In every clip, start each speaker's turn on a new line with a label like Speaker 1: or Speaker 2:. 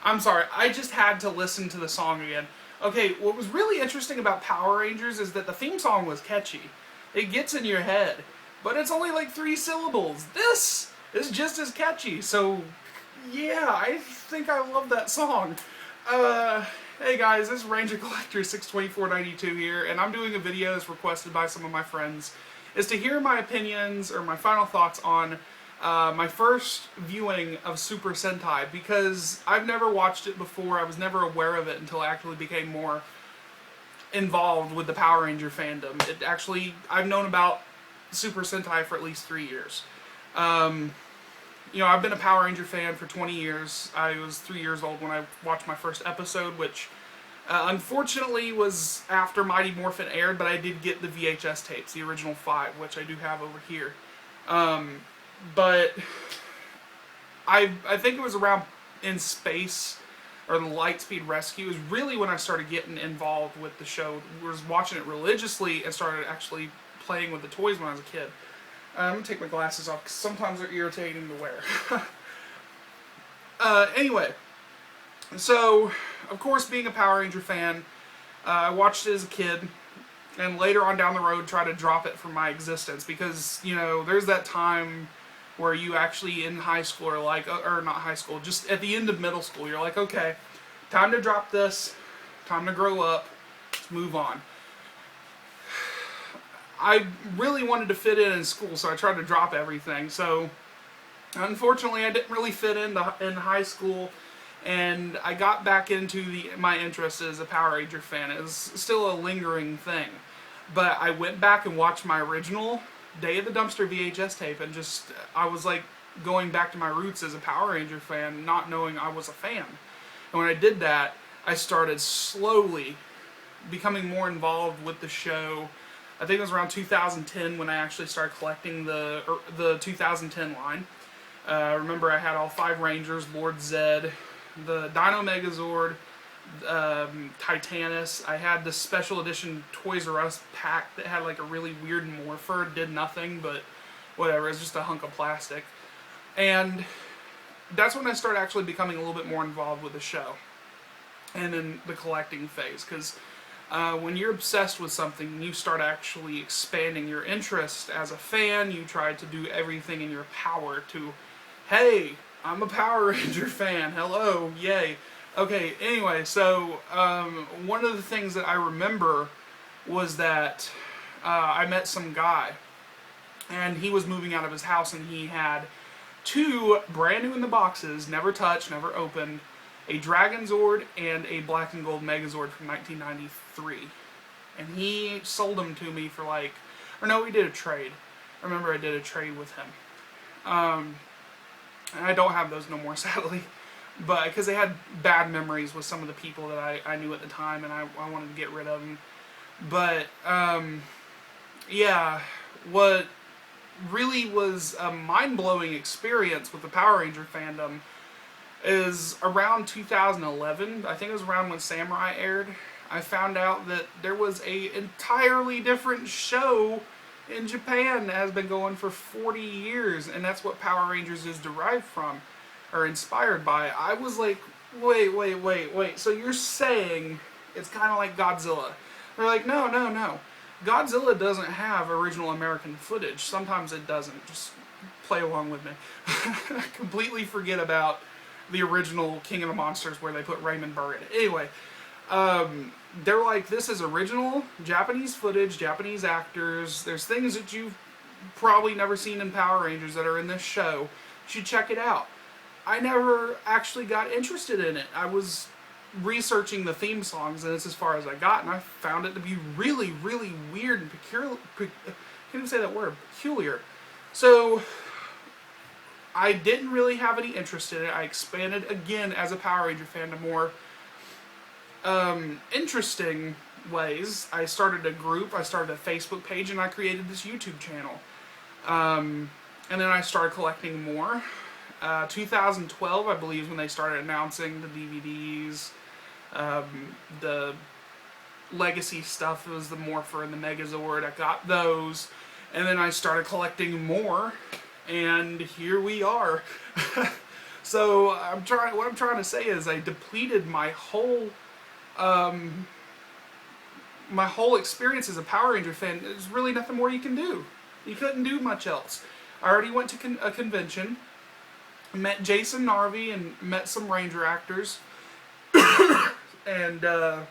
Speaker 1: I'm sorry, I just had to listen to the song again. Okay, what was really interesting about Power Rangers is that the theme song was catchy. It gets in your head, but it's only like 3 syllables. This is just as catchy, so yeah, I think I love that song. Hey guys, this is Ranger Collector 62492 here, and I'm doing a video that's requested by some of my friends. Is to hear my opinions or my final thoughts on my first viewing of Super Sentai, because I've never watched it before. I was never aware of it until I actually became more involved with the Power Ranger fandom. I've known about Super Sentai for at least 3 years. You know, I've been a Power Ranger fan for 20 years. I was 3 years old when I watched my first episode, which unfortunately was after Mighty Morphin aired, but I did get the VHS tapes, the original 5, which I do have over here. But I think it was around In Space, or the Lightspeed Rescue, is really when I started getting involved with the show. I was watching it religiously and started actually playing with the toys when I was a kid. I'm going to take my glasses off because sometimes they're irritating to wear. Anyway, so, of course, being a Power Ranger fan, I watched it as a kid, and later on down the road tried to drop it from my existence because, you know, there's that time where you actually in high school are like, or not high school, just at the end of middle school, you're like, okay, time to drop this, time to grow up, let's move on. I really wanted to fit in school, so I tried to drop everything. So, unfortunately, I didn't really fit in high school, and I got back into my interest as a Power Ranger fan. It was still a lingering thing. But I went back and watched my original Day of the Dumpster VHS tape, and I was like going back to my roots as a Power Ranger fan, not knowing I was a fan. And when I did that, I started slowly becoming more involved with the show. I think it was around 2010 when I actually started collecting the 2010 line. Remember, I had all 5 Rangers, Lord Zed, the Dino Megazord, Titanus. I had this special edition Toys R Us pack that had like a really weird morpher, did nothing, but whatever, it's just a hunk of plastic. And that's when I started actually becoming a little bit more involved with the show and in the collecting phase, because when you're obsessed with something, you start actually expanding your interest as a fan. You try to do everything in your power to, hey, I'm a Power Ranger fan, hello, yay. Okay, anyway, so one of the things that I remember was that I met some guy, and he was moving out of his house, and he had 2 brand new in the boxes, never touched, never opened, a Dragon Zord and a Black and Gold Megazord from 1993. And he sold them to me for like, or no, we did a trade. I remember I did a trade with him. And I don't have those no more, sadly. But because they had bad memories with some of the people that I knew at the time, and I wanted to get rid of them. But, yeah, what really was a mind-blowing experience with the Power Ranger fandom is around 2011, I think it was around when Samurai aired, I found out that there was a entirely different show in Japan that has been going for 40 years, and that's what Power Rangers is derived from, or inspired by. I was like, wait, so you're saying it's kind of like Godzilla? They're like, no. Godzilla doesn't have original American footage. Sometimes it doesn't. Just play along with me. Completely forget about the original King of the Monsters where they put Raymond Burr in it. Anyway, they're like, this is original Japanese footage, Japanese actors. There's things that you've probably never seen in Power Rangers that are in this show. You should check it out. I never actually got interested in it. I was researching the theme songs, and it's as far as I got, and I found it to be really, really weird and peculiar. I can't even say that word, peculiar. So I didn't really have any interest in it. I expanded again as a Power Ranger fan to more interesting ways. I started a group, I started a Facebook page, and I created this YouTube channel. And then I started collecting more. 2012, I believe, is when they started announcing the DVDs, the legacy stuff. It was the Morpher and the Megazord. I got those, and then I started collecting more, and here we are. So what I'm trying to say is I depleted my whole experience as a Power Ranger fan. There's really nothing more you can do. You couldn't do much else. I already went to a convention, met Jason Narvi, and met some Ranger actors, and I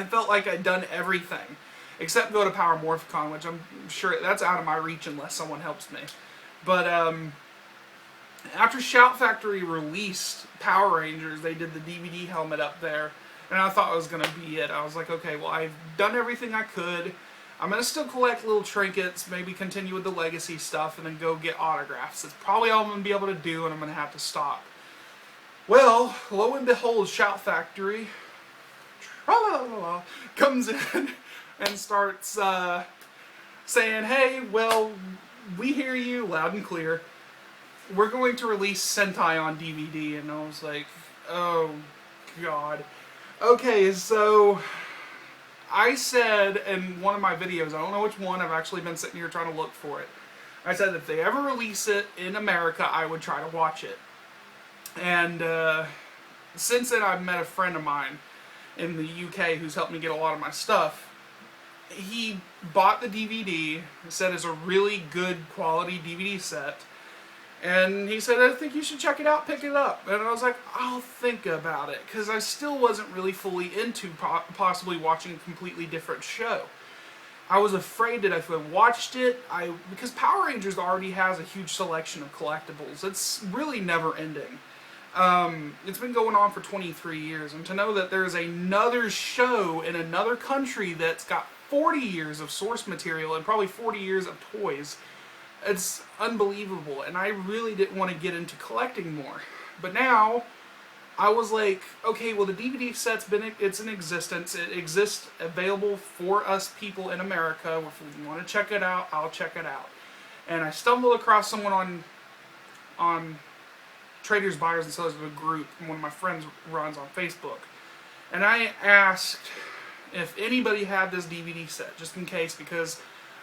Speaker 1: felt like I'd done everything except go to Power Morphicon, which I'm sure that's out of my reach unless someone helps me. But after Shout Factory released Power Rangers, they did the DVD helmet up there, and I thought it was going to be it. I was like, okay, well, I've done everything I could. I'm going to still collect little trinkets, maybe continue with the legacy stuff, and then go get autographs. That's probably all I'm going to be able to do, and I'm going to have to stop. Well, lo and behold, Shout Factory comes in and starts saying, hey, well, we hear you loud and clear. We're going to release Sentai on DVD. And I was like, oh, God. Okay, so I said in one of my videos, I don't know which one, I've actually been sitting here trying to look for it. I said if they ever release it in America, I would try to watch it. And since then, I've met a friend of mine in the UK who's helped me get a lot of my stuff. He bought the DVD, said it's a really good quality DVD set, and he said, I think you should check it out, pick it up. And I was like, I'll think about it, because I still wasn't really fully into possibly watching a completely different show. I was afraid that if I watched it, because Power Rangers already has a huge selection of collectibles. It's really never ending. It's been going on for 23 years, and to know that there's another show in another country that's got 40 years of source material and probably 40 years of toys, it's unbelievable, and I really didn't want to get into collecting more. But now, I was like, okay, well, the DVD set's it's in existence. It exists available for us people in America. If we want to check it out, I'll check it out. And I stumbled across someone on Traders, Buyers, and Sellers of a group one of my friends runs on Facebook. And I asked if anybody had this DVD set, just in case, because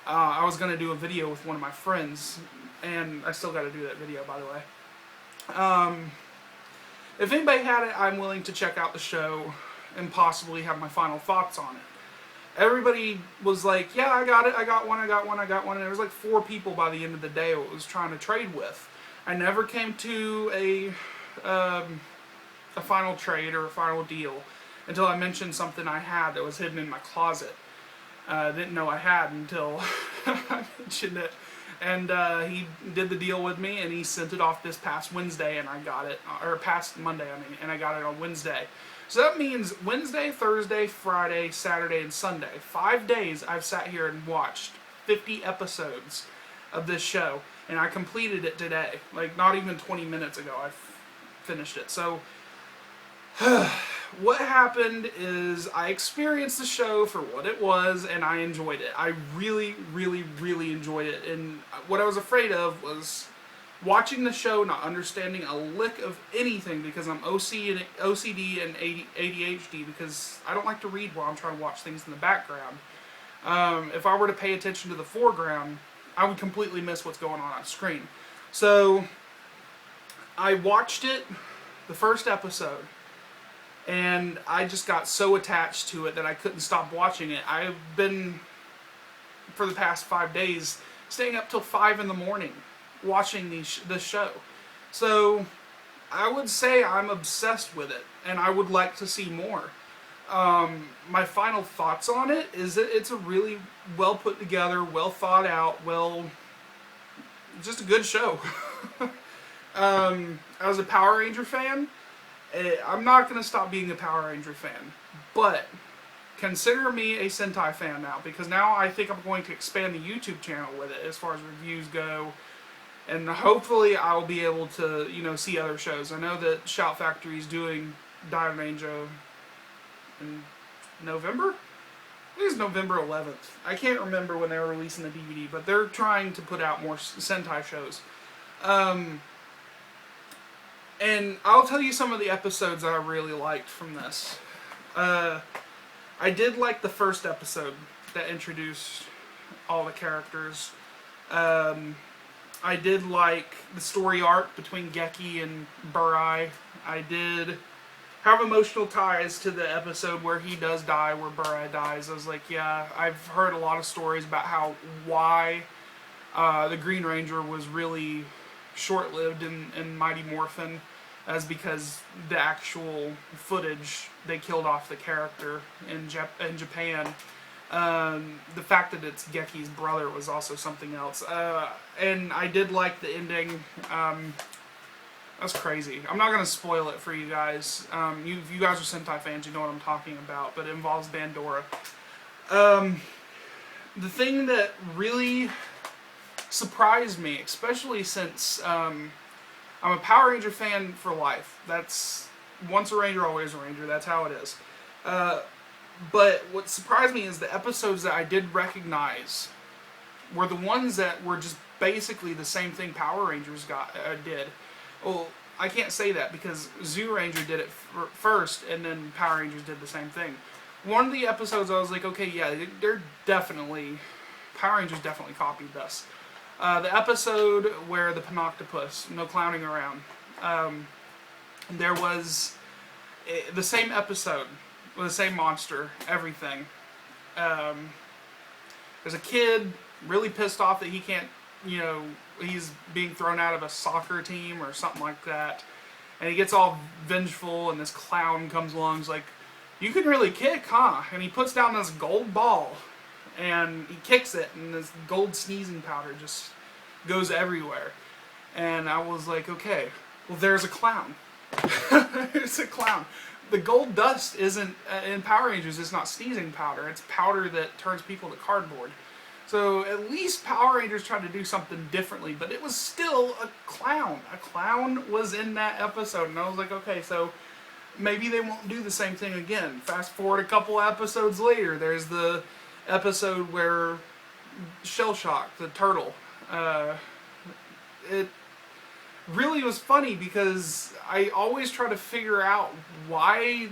Speaker 1: I was going to do a video with one of my friends, and I still got to do that video, by the way. If anybody had it, I'm willing to check out the show and possibly have my final thoughts on it. Everybody was like, yeah, I got it, I got one, and there was like 4 people by the end of the day I was trying to trade with. I never came to a final trade or a final deal until I mentioned something I had that was hidden in my closet. I didn't know I had until I mentioned it. And he did the deal with me, and he sent it off this past Wednesday, and I got it, or past Monday, and I got it on Wednesday. So that means Wednesday, Thursday, Friday, Saturday, and Sunday. 5 days I've sat here and watched 50 episodes of this show, and I completed it today. Like, not even 20 minutes ago I finished it. So, what happened is I experienced the show for what it was, and I enjoyed it. I really, really, really enjoyed it. And what I was afraid of was watching the show, not understanding a lick of anything because I'm OCD and ADHD, because I don't like to read while I'm trying to watch things in the background. If I were to pay attention to the foreground, I would completely miss what's going on screen. So I watched it, the first episode, and I just got so attached to it that I couldn't stop watching it. I've been, for the past 5 days, staying up till 5 in the morning watching this show. So I would say I'm obsessed with it, and I would like to see more. My final thoughts on it is that it's a really well put together, well thought out, just a good show. As a Power Ranger fan, I'm not going to stop being a Power Ranger fan, but consider me a Sentai fan now, because now I think I'm going to expand the YouTube channel with it as far as reviews go, and hopefully I'll be able to, see other shows. I know that Shout Factory is doing Zyuranger in November? I think it's November 11th. I can't remember when they were releasing the DVD, but they're trying to put out more Sentai shows. And I'll tell you some of the episodes that I really liked from this. I did like the first episode that introduced all the characters. I did like the story arc between Geki and Burai. I did have emotional ties to the episode where he does die, where Burai dies. I was like, yeah, I've heard a lot of stories about why the Green Ranger was really short-lived in Mighty Morphin, as because the actual footage, they killed off the character in Japan. The fact that it's Geki's brother was also something else. And I did like the ending. That's crazy. I'm not going to spoil it for you guys. If you guys are Sentai fans, you know what I'm talking about, but it involves Bandora. The thing that really surprised me, especially since I'm a Power Ranger fan for life. That's once a Ranger, always a Ranger. That's how it is. But what surprised me is the episodes that I did recognize were the ones that were just basically the same thing Power Rangers did. Well, I can't say that because Zyuranger did it first, and then Power Rangers did the same thing. One of the episodes, I was like, okay, yeah, Power Rangers definitely copied this. The episode where the Panoctopus, no clowning around, there was the same episode with the same monster, everything. There's a kid really pissed off that he can't, he's being thrown out of a soccer team or something like that. And he gets all vengeful, and this clown comes along and is like, you can really kick, huh? And he puts down this gold ball, and he kicks it, and this gold sneezing powder just goes everywhere. And I was like, okay, well, there's a clown. There's a clown. The gold dust isn't, in Power Rangers, it's not sneezing powder. It's powder that turns people to cardboard. So at least Power Rangers tried to do something differently, but it was still a clown. A clown was in that episode, and I was like, okay, so maybe they won't do the same thing again. Fast forward a couple episodes later, there's the episode where Shell Shock, the turtle, it really was funny because I always try to figure out why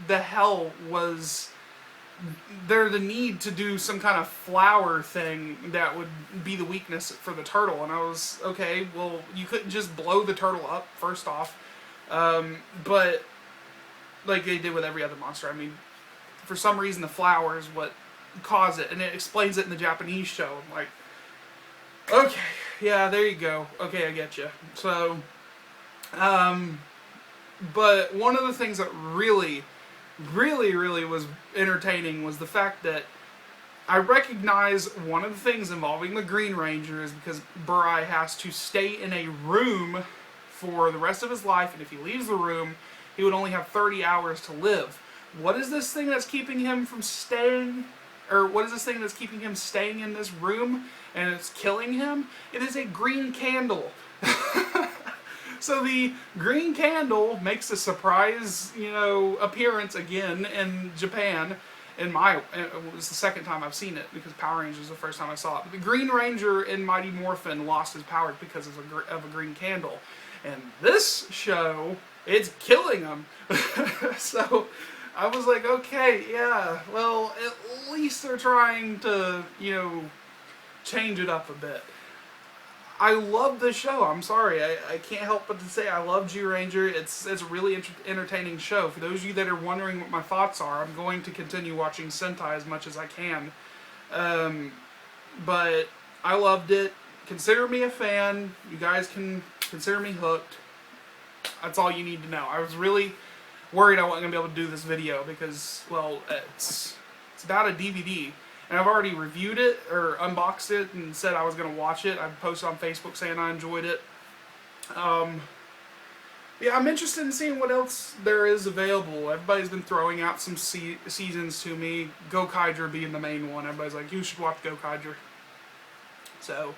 Speaker 1: the hell was there the need to do some kind of flower thing that would be the weakness for the turtle. And I was, okay, well, you couldn't just blow the turtle up, first off. But like they did with every other monster. I mean, for some reason the flower is what caused it, and it explains it in the Japanese show. I'm like, okay, yeah, there you go. Okay, I get you. So, but one of the things that really was entertaining was the fact that I recognize one of the things involving the Green Ranger is because Burai has to stay in a room for the rest of his life, and if he leaves the room, he would only have 30 hours to live. What is this thing that's keeping him from staying, or what is this thing that's keeping him staying in this room and it's killing him? It is a green candle. So the green candle makes a surprise, appearance again in Japan. It was the second time I've seen it because Power Rangers was the first time I saw it. But the Green Ranger in Mighty Morphin lost his power because of a green candle. And this show, it's killing him. So I was like, okay, yeah, well, at least they're trying to, change it up a bit. I love the show. I'm sorry. I can't help but to say I love Zyuranger. It's a really entertaining show. For those of you that are wondering what my thoughts are, I'm going to continue watching Sentai as much as I can. But I loved it. Consider me a fan. You guys can consider me hooked. That's all you need to know. I was really worried I wasn't going to be able to do this video because, well, it's about a DVD. And I've already reviewed it, or unboxed it, and said I was going to watch it. I posted on Facebook saying I enjoyed it. Yeah, I'm interested in seeing what else there is available. Everybody's been throwing out some seasons to me. Gokaiger being the main one. Everybody's like, you should watch Gokaiger. So,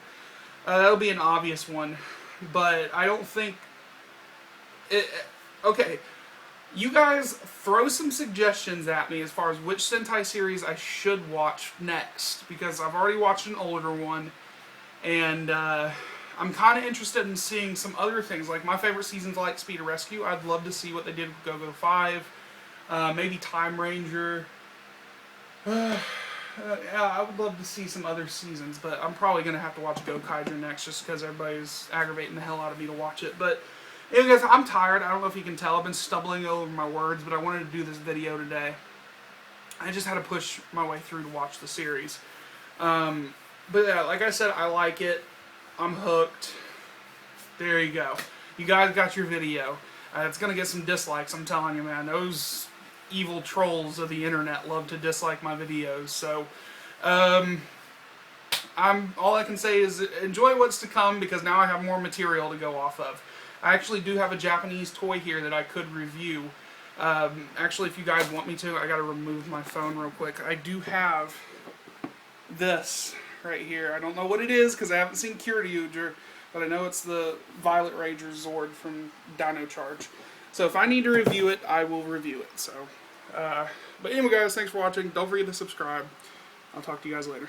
Speaker 1: that'll be an obvious one. But I don't think... Okay. You guys throw some suggestions at me as far as which Sentai series I should watch next, because I've already watched an older one, and I'm kind of interested in seeing some other things. Like, my favorite season's Light Speed Rescue. I'd love to see what they did with Go-Go 5. Maybe Time Ranger. Yeah, I would love to see some other seasons, but I'm probably going to have to watch Go Kaiju next just because everybody's aggravating the hell out of me to watch it. But anyway, guys, I'm tired. I don't know if you can tell. I've been stumbling over my words, but I wanted to do this video today. I just had to push my way through to watch the series. But yeah, like I said, I like it. I'm hooked. There you go. You guys got your video. It's going to get some dislikes, I'm telling you, man. Those evil trolls of the internet love to dislike my videos. So, all I can say is enjoy what's to come, because now I have more material to go off of. I actually do have a Japanese toy here that I could review. Actually, if you guys want me to, I got to remove my phone real quick. I do have this right here. I don't know what it is because I haven't seen Kyryuger, but I know it's the Violet Ranger Zord from Dino Charge. So if I need to review it, I will review it. So, but anyway, guys, thanks for watching. Don't forget to subscribe. I'll talk to you guys later.